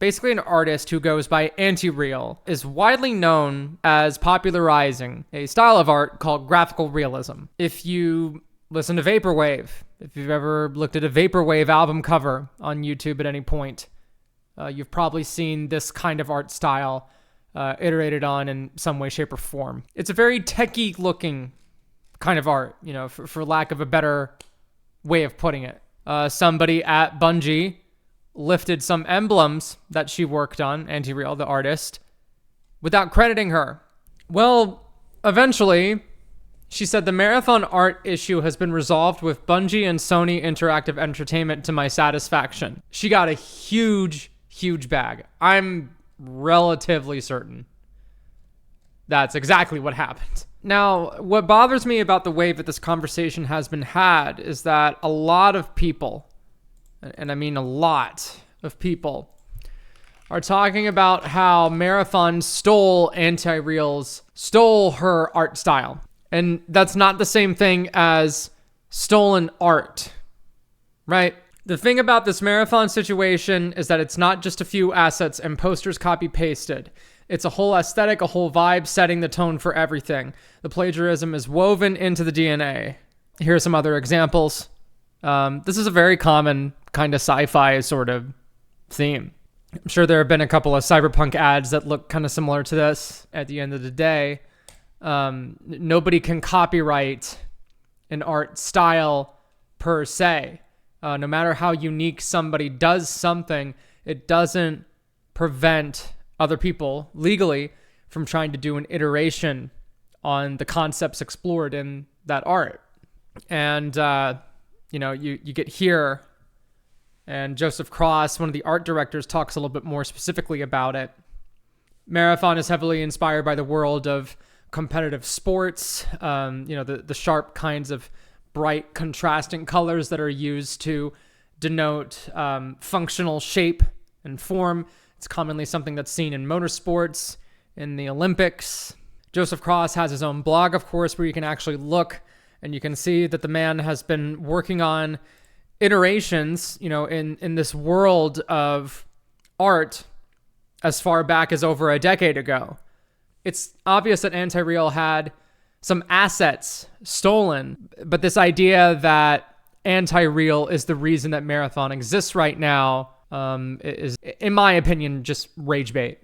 basically an artist who goes by anti-real, is widely known as popularizing a style of art called graphical realism. If you listen to Vaporwave, if you've ever looked at a Vaporwave album cover on YouTube at any point, you've probably seen this kind of art style iterated on in some way, shape, or form. It's a very techie looking kind of art, for lack of a better way of putting it. Somebody at Bungie lifted some emblems that she worked on, Anti-Real, the artist, without crediting her. Well, eventually, she said the marathon art issue has been resolved with Bungie and Sony Interactive Entertainment to my satisfaction. She got a huge, huge bag. I'm relatively certain that's exactly what happened. Now, what bothers me about the way that this conversation has been had is that a lot of people, and I mean a lot of people, are talking about how Marathon stole her art style. And that's not the same thing as stolen art, right? The thing about this Marathon situation is that it's not just a few assets and posters copy-pasted. It's a whole aesthetic, a whole vibe, setting the tone for everything. The plagiarism is woven into the DNA. Here are some other examples. This is a very common kind of sci-fi sort of theme. I'm sure there have been a couple of cyberpunk ads that look kind of similar to this. At the end of the day, nobody can copyright an art style per se. No matter how unique somebody does something, it doesn't prevent other people legally from trying to do an iteration on the concepts explored in that art. And, you get here, and Joseph Cross, one of the art directors, talks a little bit more specifically about it. Marathon is heavily inspired by the world of competitive sports, the sharp kinds of bright contrasting colors that are used to denote functional shape and form. It's commonly something that's seen in motorsports, in the Olympics. Joseph Cross has his own blog, of course, where you can actually look and you can see that the man has been working on iterations, in this world of art as far back as over a decade ago. It's obvious that Anti-Real had some assets stolen, but this idea that Anti-Real is the reason that Marathon exists right now is, in my opinion, just rage bait.